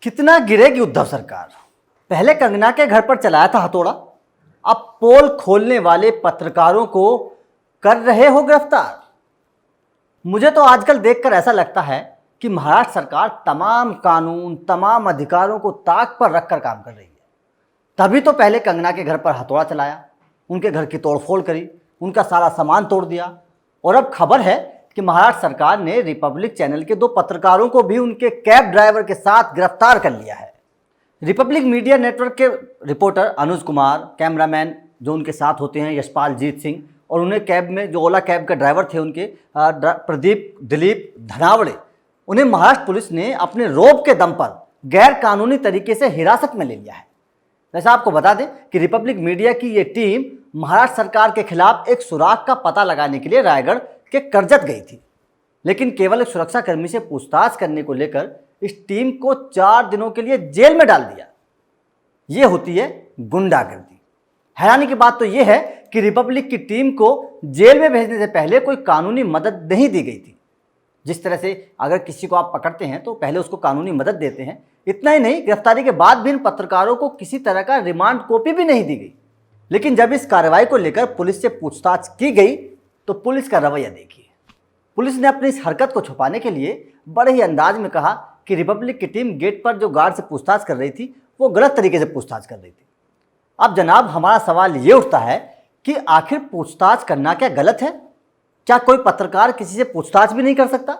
कितना गिरेगी उद्धव सरकार। पहले कंगना के घर पर चलाया था हथौड़ा, अब पोल खोलने वाले पत्रकारों को कर रहे हो गिरफ्तार। मुझे तो आजकल देखकर ऐसा लगता है कि महाराष्ट्र सरकार तमाम कानून, तमाम अधिकारों को ताक पर रखकर काम कर रही है। तभी तो पहले कंगना के घर पर हथौड़ा चलाया, उनके घर की तोड़फोड़ करी, उनका सारा सामान तोड़ दिया, और अब खबर है कि महाराष्ट्र सरकार ने रिपब्लिक चैनल के 2 पत्रकारों को भी उनके कैब ड्राइवर के साथ गिरफ्तार कर लिया है। रिपब्लिक मीडिया नेटवर्क के रिपोर्टर अनुज कुमार, कैमरामैन जो उनके साथ होते हैं यशपाल जीत सिंह, और उन्हें कैब में जो ओला कैब के ड्राइवर थे उनके प्रदीप दिलीप धनावड़े, उन्हें महाराष्ट्र पुलिस ने अपने रोब के दम पर गैर कानूनी तरीके से हिरासत में ले लिया है। वैसे आपको बता दें कि रिपब्लिक मीडिया की ये टीम महाराष्ट्र सरकार के खिलाफ एक सुराग का पता लगाने के लिए रायगढ़ के करजत गई थी, लेकिन केवल एक सुरक्षाकर्मी से पूछताछ करने को लेकर इस टीम को 4 दिनों के लिए जेल में डाल दिया। ये होती है गुंडागर्दी। हैरानी की बात तो यह है कि रिपब्लिक की टीम को जेल में भेजने से पहले कोई कानूनी मदद नहीं दी गई थी। जिस तरह से अगर किसी को आप पकड़ते हैं तो पहले उसको कानूनी मदद देते हैं, इतना ही नहीं, गिरफ्तारी के बाद भी इन पत्रकारों को किसी तरह का रिमांड कॉपी भी नहीं दी गई। लेकिन जब इस कार्रवाई को लेकर पुलिस से पूछताछ की गई तो पुलिस का रवैया देखिए। पुलिस ने अपनी इस हरकत को छुपाने के लिए बड़े ही अंदाज में कहा कि रिपब्लिक की टीम गेट पर जो गार्ड से पूछताछ कर रही थी वो गलत तरीके से पूछताछ कर रही थी। अब जनाब, हमारा सवाल ये उठता है कि आखिर पूछताछ करना क्या गलत है? क्या कोई पत्रकार किसी से पूछताछ भी नहीं कर सकता?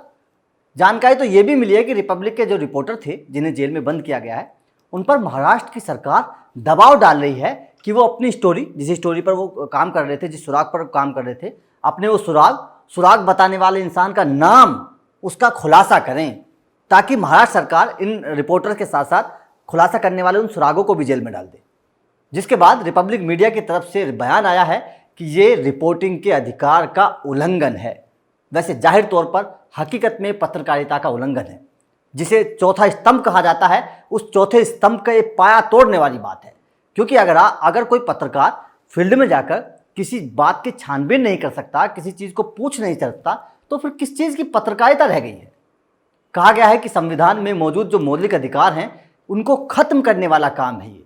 जानकारी तो ये भी मिली है कि रिपब्लिक के जो रिपोर्टर थे जिन्हें जेल में बंद किया गया है, उन पर महाराष्ट्र की सरकार दबाव डाल रही है कि वो अपनी स्टोरी, जिस स्टोरी पर वो काम कर रहे थे, जिस सुराग पर काम कर रहे थे, अपने वो सुराग बताने वाले इंसान का नाम, उसका खुलासा करें, ताकि महाराष्ट्र सरकार इन रिपोर्टर्स के साथ साथ खुलासा करने वाले उन सुरागों को भी जेल में डाल दे। जिसके बाद रिपब्लिक मीडिया की तरफ से बयान आया है कि ये रिपोर्टिंग के अधिकार का उल्लंघन है। वैसे जाहिर तौर पर हकीकत में पत्रकारिता का उल्लंघन है, जिसे चौथा स्तंभ कहा जाता है। उस चौथे स्तंभ का ये पाया तोड़ने वाली बात है, क्योंकि अगर कोई पत्रकार फील्ड में जाकर किसी बात की छानबीन नहीं कर सकता, किसी चीज़ को पूछ नहीं सकता, तो फिर किस चीज़ की पत्रकारिता रह गई है? कहा गया है कि संविधान में मौजूद जो मौलिक अधिकार हैं उनको खत्म करने वाला काम है ये।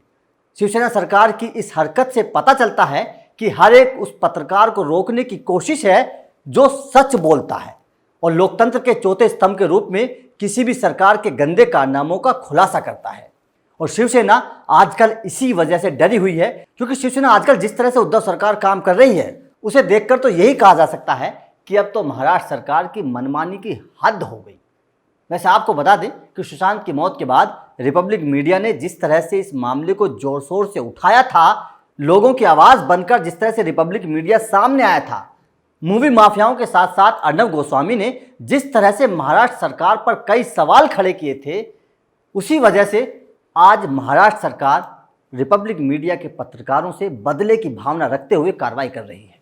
शिवसेना सरकार की इस हरकत से पता चलता है कि हर एक उस पत्रकार को रोकने की कोशिश है जो सच बोलता है और लोकतंत्र के चौथे स्तंभ के रूप में किसी भी सरकार के गंदे कारनामों का खुलासा करता है। और शिवसेना आजकल इसी वजह से डरी हुई है, क्योंकि शिवसेना आजकल जिस तरह से उद्धव सरकार काम कर रही है उसे देखकर तो यही कहा जा सकता है कि अब तो महाराष्ट्र सरकार की मनमानी की हद हो गई। वैसे आपको बता दें कि सुशांत की मौत के बाद रिपब्लिक मीडिया ने जिस तरह से इस मामले को जोर शोर से उठाया था, लोगों की आवाज़ बनकर जिस तरह से रिपब्लिक मीडिया सामने आया था, मूवी माफियाओं के साथ साथ अर्नब गोस्वामी ने जिस तरह से महाराष्ट्र सरकार पर कई सवाल खड़े किए थे, उसी वजह से आज महाराष्ट्र सरकार रिपब्लिक मीडिया के पत्रकारों से बदले की भावना रखते हुए कार्रवाई कर रही है।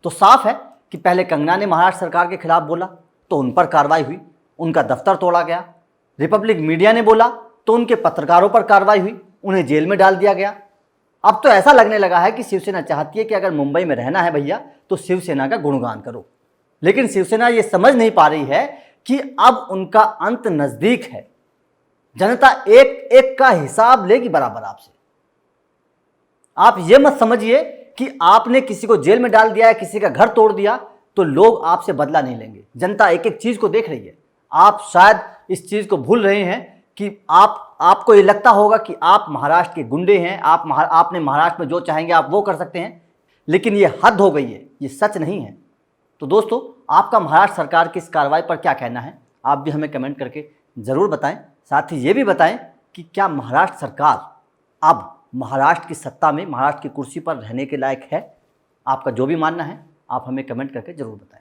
तो साफ है कि पहले कंगना ने महाराष्ट्र सरकार के खिलाफ बोला तो उन पर कार्रवाई हुई, उनका दफ्तर तोड़ा गया। रिपब्लिक मीडिया ने बोला तो उनके पत्रकारों पर कार्रवाई हुई, उन्हें जेल में डाल दिया गया। अब तो ऐसा लगने लगा है कि शिवसेना चाहती है कि अगर मुंबई में रहना है भैया तो शिवसेना का गुणगान करो, लेकिन शिवसेना ये समझ नहीं पा रही है कि अब उनका अंत नजदीक है। जनता एक एक का हिसाब लेगी बराबर आपसे। आप ये मत समझिए कि आपने किसी को जेल में डाल दिया है, किसी का घर तोड़ दिया तो लोग आपसे बदला नहीं लेंगे। जनता एक एक चीज को देख रही है। आप शायद इस चीज को भूल रहे हैं कि आपको ये लगता होगा कि आप महाराष्ट्र के गुंडे हैं, आपने महाराष्ट्र में जो चाहेंगे आप वो कर सकते हैं, लेकिन ये हद हो गई है, ये सच नहीं है। तो दोस्तों, आपका महाराष्ट्र सरकार की इस कार्रवाई पर क्या कहना है? आप भी हमें कमेंट करके ज़रूर बताएं। साथ ही ये भी बताएं कि क्या महाराष्ट्र सरकार अब महाराष्ट्र की सत्ता में, महाराष्ट्र की कुर्सी पर रहने के लायक है? आपका जो भी मानना है आप हमें कमेंट करके ज़रूर बताएं।